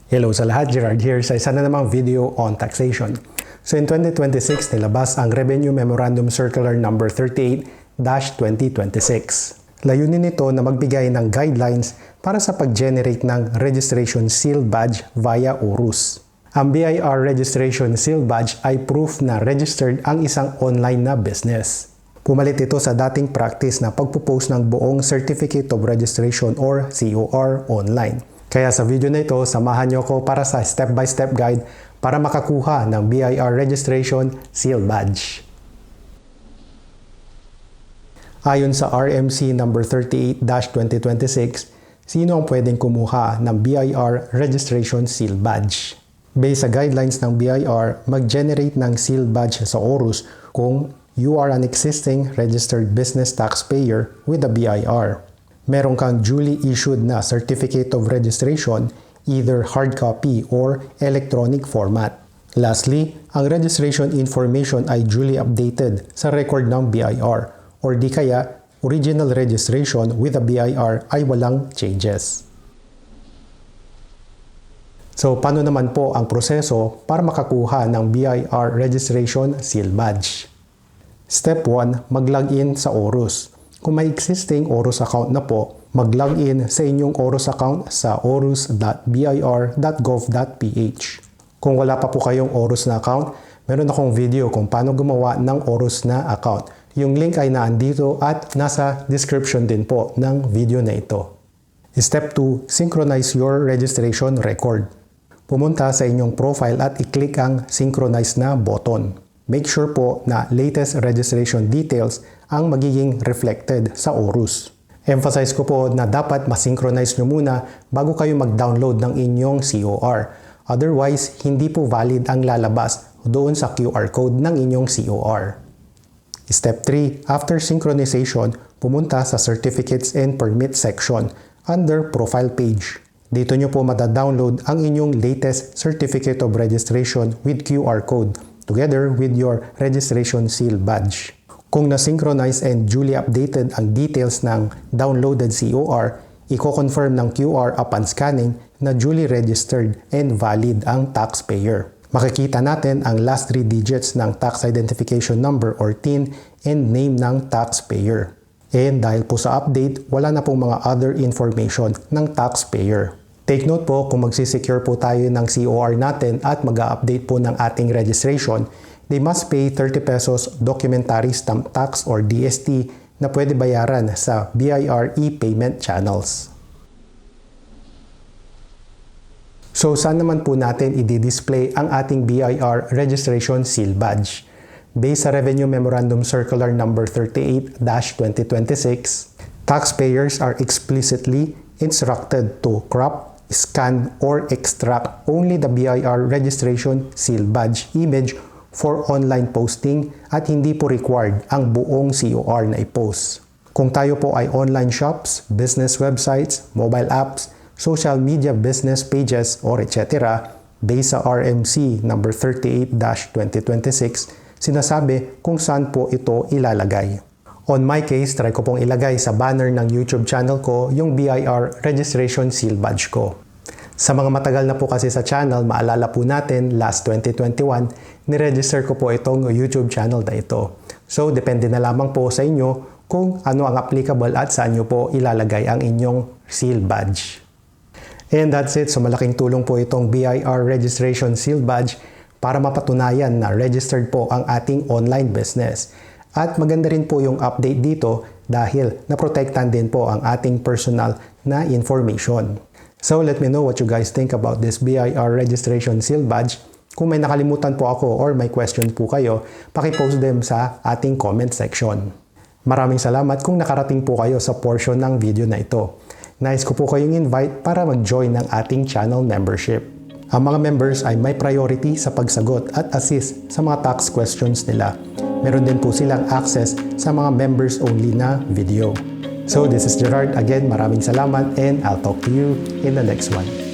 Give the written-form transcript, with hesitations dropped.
Hello sa lahat, Gerard here sa isa na namang video on taxation. So in 2026, nilabas ang Revenue Memorandum Circular number 38-2026. Layunin nito na magbigay ng guidelines para sa pag-generate ng Registration Seal Badge via ORUS. Ang BIR Registration Seal Badge ay proof na registered ang isang online na business. Pumalit ito sa dating practice na pagpo-post ng buong Certificate of Registration or COR online. Kaya sa video na ito, samahan niyo ko para sa step-by-step guide para makakuha ng BIR Registration Seal Badge. Ayon sa RMC number 38-2026, sino ang pwedeng kumuha ng BIR Registration Seal Badge? Based sa guidelines ng BIR, mag-generate ng Seal Badge sa ORUS kung you are an existing registered business taxpayer with the BIR. Meron kang duly issued na Certificate of Registration, either hard copy or electronic format. Lastly, ang registration information ay duly updated sa record ng BIR or di kaya original registration with the BIR ay walang changes. So, paano naman po ang proseso para makakuha ng BIR Registration Seal Badge? Step 1, mag-login sa ORUS. Kung may existing ORUS account na po, mag-login sa inyong ORUS account sa orus.bir.gov.ph. Kung wala pa po kayong ORUS na account, meron akong video kung paano gumawa ng ORUS na account. Yung link ay naandito at nasa description din po ng video na ito. Step 2, synchronize your registration record. Pumunta sa inyong profile at i-click ang synchronize na button. Make sure po na latest registration details ang magiging reflected sa ORUS. Emphasize ko po na dapat masynchronize nyo muna bago kayo mag-download ng inyong COR. Otherwise, hindi po valid ang lalabas doon sa QR code ng inyong COR. Step 3. After synchronization, pumunta sa Certificates and Permits section under Profile page. Dito nyo po madadownload ang inyong latest Certificate of Registration with QR code together with your Registration Seal Badge. Kung na-synchronize and duly updated ang details ng downloaded COR, i-confirm ng QR upon scanning na duly registered and valid ang taxpayer. Makikita natin ang last 3 digits ng Tax Identification Number or TIN and name ng taxpayer. And dahil po sa update, wala na pong mga other information ng taxpayer. Take note po kung magsisecure po tayo ng COR natin at mag-update po ng ating registration, they must pay 30 pesos documentary stamp tax or DST na pwede bayaran sa BIR e-payment channels. So saan naman po natin i-display ang ating BIR Registration Seal Badge? Based sa Revenue Memorandum Circular number 38-2026, taxpayers are explicitly instructed to crop, scan, or extract only the BIR Registration Seal Badge image for online posting at hindi po required ang buong COR na i-post. Kung tayo po ay online shops, business websites, mobile apps, social media business pages, or etc., based sa RMC number 38-2026, sinasabi kung saan po ito ilalagay. On my case, try ko pong ilagay sa banner ng YouTube channel ko yung BIR Registration Seal Badge ko. Sa mga matagal na po kasi sa channel, maalala po natin, last 2021, niregister ko po itong YouTube channel na ito. So, depende na lamang po sa inyo kung ano ang applicable at saan nyo po ilalagay ang inyong Seal Badge. And that's it. So, malaking tulong po itong BIR Registration Seal Badge para mapatunayan na registered po ang ating online business. At maganda rin po yung update dito dahil naprotektan din po ang ating personal na information. So let me know what you guys think about this BIR Registration Seal Badge. Kung may nakalimutan po ako or may question po kayo, paki-post them sa ating comment section. Maraming salamat kung nakarating po kayo sa portion ng video na ito. Nais ko po kayong invite para mag-join ng ating channel membership. Ang mga members ay may priority sa pagsagot at assist sa mga tax questions nila. Meron din po silang access sa mga members only na video. So this is Gerard. Again, maraming salamat and I'll talk to you in the next one.